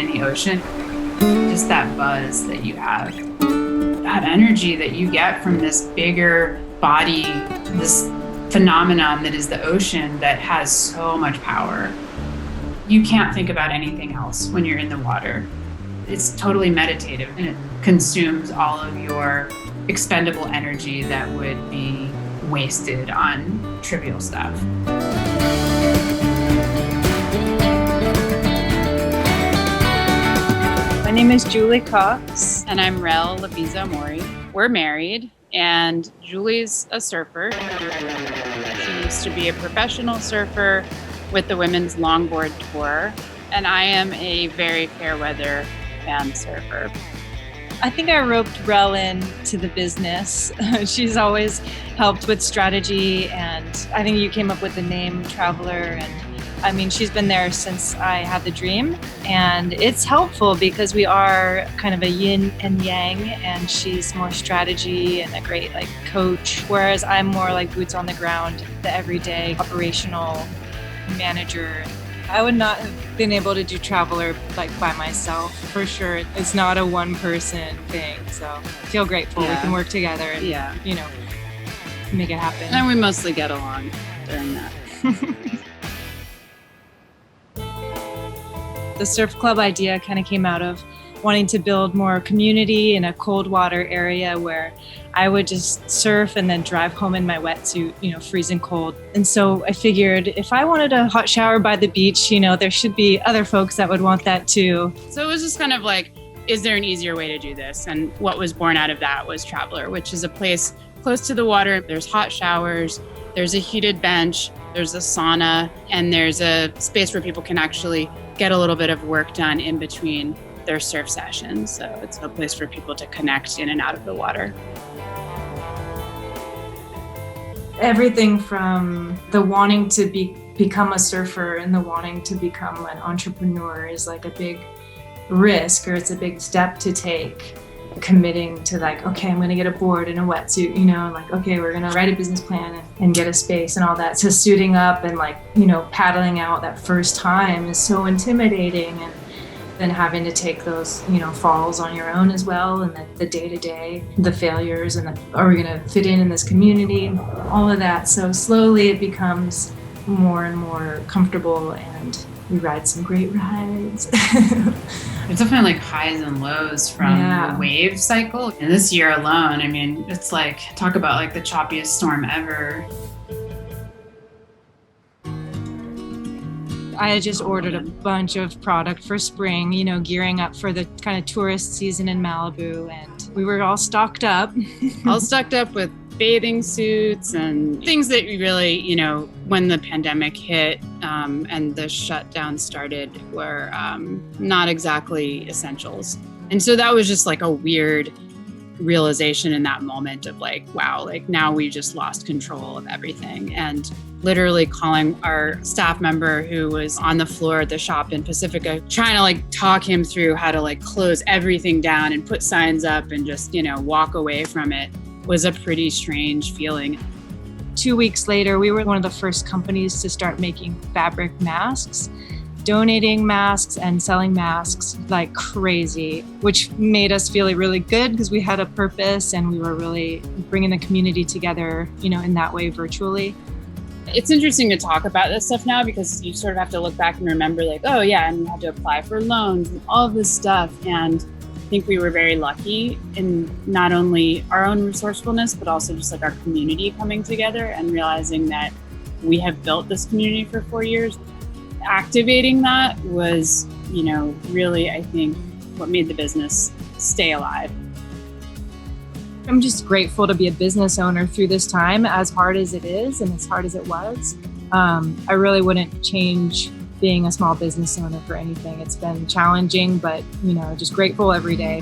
in the ocean, just that buzz that you have, that energy that you get from this bigger body, this phenomenon that is the ocean that has so much power. You can't think about anything else when you're in the water. It's totally meditative, and it consumes all of your expendable energy that would be wasted on trivial stuff. My name is Julie Cox. And I'm Lavizzo-Mourey. We're married, and Julie's a surfer. She used to be a professional surfer with the Women's Longboard Tour, and I am a very fair weather fan surfer. I think I roped Rel into the business. She's always helped with strategy, and I think you came up with the name Traveler, and I mean, she's been there since I had the dream, and it's helpful because we are kind of a yin and yang, and she's more strategy and a great coach, whereas I'm more like boots on the ground, the everyday operational manager. I would not have been able to do Traveler by myself, for sure. It's not a one-person thing, so I feel grateful we can work together and make it happen. And we mostly get along during that. The surf club idea kind of came out of wanting to build more community in a cold water area where I would just surf and then drive home in my wetsuit, freezing cold. And so I figured if I wanted a hot shower by the beach, there should be other folks that would want that too. So it was just kind of like, is there an easier way to do this? And what was born out of that was Traveler, which is a place close to the water. There's hot showers, there's a heated bench, there's a sauna, and there's a space where people can actually get a little bit of work done in between their surf sessions. So it's a place for people to connect in and out of the water. Everything from the wanting to become a surfer and the wanting to become an entrepreneur is like a big risk, or it's a big step to take. Committing to okay, I'm gonna get a board and a wetsuit, okay, we're gonna write a business plan and get a space and all that. So suiting up and paddling out that first time is so intimidating, and then having to take those, falls on your own as well, and the day-to-day, the failures, and are we gonna fit in this community, all of that. So slowly it becomes more and more comfortable, and we ride some great rides. It's definitely highs and lows from the wave cycle. And this year alone, I mean, it's talk about the choppiest storm ever. I had just ordered a bunch of product for spring, gearing up for the kind of tourist season in Malibu, and we were all stocked up. All stocked up with bathing suits and things that we really, when the pandemic hit and the shutdown started, were not exactly essentials. And so that was just a weird realization in that moment of wow, now we just lost control of everything. And literally calling our staff member who was on the floor at the shop in Pacifica, trying to talk him through how to close everything down and put signs up and just, walk away from it, was a pretty strange feeling. 2 weeks later, we were one of the first companies to start making fabric masks, donating masks and selling masks like crazy, which made us feel really good because we had a purpose and we were really bringing the community together, in that way virtually. It's interesting to talk about this stuff now because you sort of have to look back and remember oh yeah, and we had to apply for loans and all of this stuff. And I think we were very lucky in not only our own resourcefulness, but also just our community coming together and realizing that we have built this community for 4 years. Activating that was, really, I think, what made the business stay alive. I'm just grateful to be a business owner through this time, as hard as it is and as hard as it was. I really wouldn't change being a small business owner for anything. It's been challenging, but just grateful every day.